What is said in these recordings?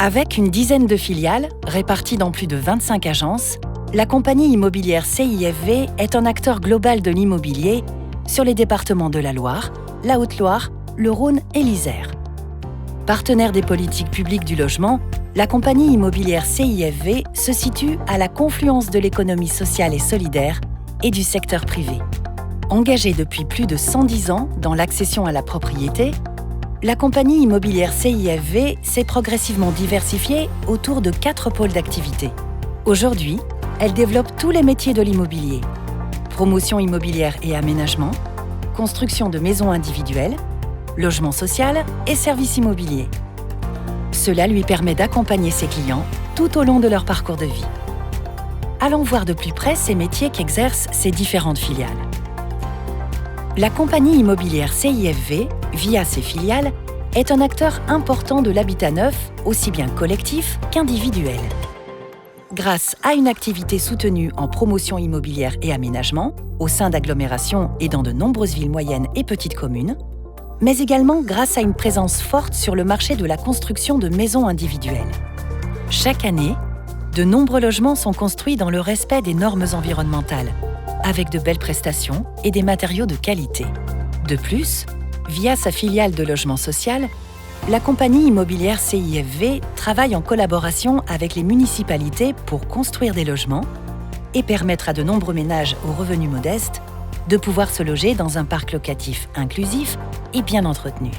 Avec une dizaine de filiales, réparties dans plus de 25 agences, la compagnie immobilière CIFV est un acteur global de l'immobilier sur les départements de la Loire, la Haute-Loire, le Rhône et l'Isère. Partenaire des politiques publiques du logement, la compagnie immobilière CIFV se situe à la confluence de l'économie sociale et solidaire et du secteur privé. Engagée depuis plus de 110 ans dans l'accession à la propriété, la compagnie immobilière CIFV s'est progressivement diversifiée autour de 4 pôles d'activité. Aujourd'hui, elle développe tous les métiers de l'immobilier: promotion immobilière et aménagement, construction de maisons individuelles, logement social et services immobiliers. Cela lui permet d'accompagner ses clients tout au long de leur parcours de vie. Allons voir de plus près ces métiers qu'exercent ces différentes filiales. La compagnie immobilière CIFV, via ses filiales, est un acteur important de l'habitat neuf, aussi bien collectif qu'individuel. Grâce à une activité soutenue en promotion immobilière et aménagement, au sein d'agglomérations et dans de nombreuses villes moyennes et petites communes, mais également grâce à une présence forte sur le marché de la construction de maisons individuelles. Chaque année, de nombreux logements sont construits dans le respect des normes environnementales, avec de belles prestations et des matériaux de qualité. De plus, via sa filiale de logement social, la compagnie immobilière CIFV travaille en collaboration avec les municipalités pour construire des logements et permettre à de nombreux ménages aux revenus modestes de pouvoir se loger dans un parc locatif inclusif et bien entretenu.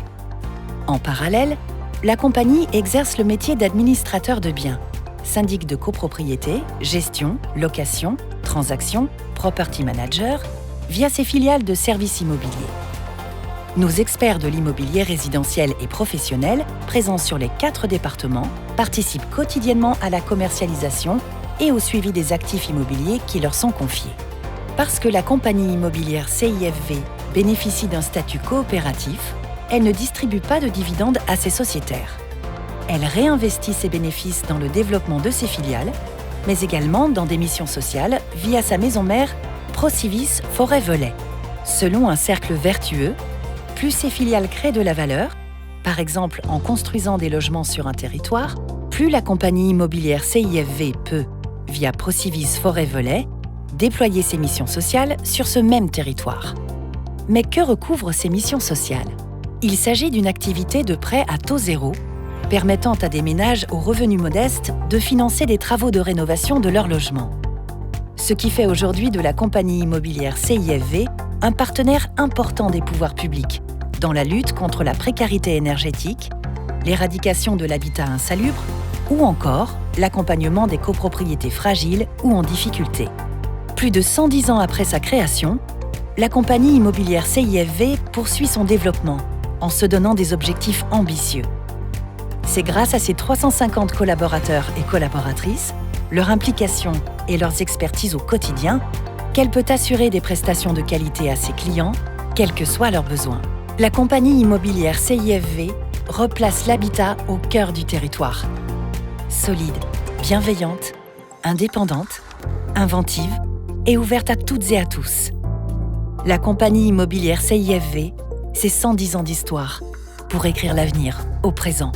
En parallèle, la compagnie exerce le métier d'administrateur de biens, syndic de copropriété, gestion, location, transaction, property manager, via ses filiales de services immobiliers. Nos experts de l'immobilier résidentiel et professionnel, présents sur les 4 départements, participent quotidiennement à la commercialisation et au suivi des actifs immobiliers qui leur sont confiés. Parce que la compagnie immobilière CIFV bénéficie d'un statut coopératif, elle ne distribue pas de dividendes à ses sociétaires. Elle réinvestit ses bénéfices dans le développement de ses filiales, mais également dans des missions sociales via sa maison mère Procivis Forêt-Velay. Selon un cercle vertueux, plus ces filiales créent de la valeur, par exemple en construisant des logements sur un territoire, plus la compagnie immobilière CIFV peut, via Procivis Forêt-Velay, déployer ses missions sociales sur ce même territoire. Mais que recouvrent ces missions sociales? Il s'agit d'une activité de prêt à taux zéro, permettant à des ménages aux revenus modestes de financer des travaux de rénovation de leur logement. Ce qui fait aujourd'hui de la compagnie immobilière CIFV un partenaire important des pouvoirs publics dans la lutte contre la précarité énergétique, l'éradication de l'habitat insalubre ou encore l'accompagnement des copropriétés fragiles ou en difficulté. Plus de 110 ans après sa création, la compagnie immobilière CIFV poursuit son développement en se donnant des objectifs ambitieux. C'est grâce à ses 350 collaborateurs et collaboratrices, leur implication et leurs expertises au quotidien qu'elle peut assurer des prestations de qualité à ses clients, quels que soient leurs besoins. La compagnie immobilière CIFV replace l'habitat au cœur du territoire. Solide, bienveillante, indépendante, inventive et ouverte à toutes et à tous. La compagnie immobilière CIFV, c'est 110 ans d'histoire pour écrire l'avenir au présent.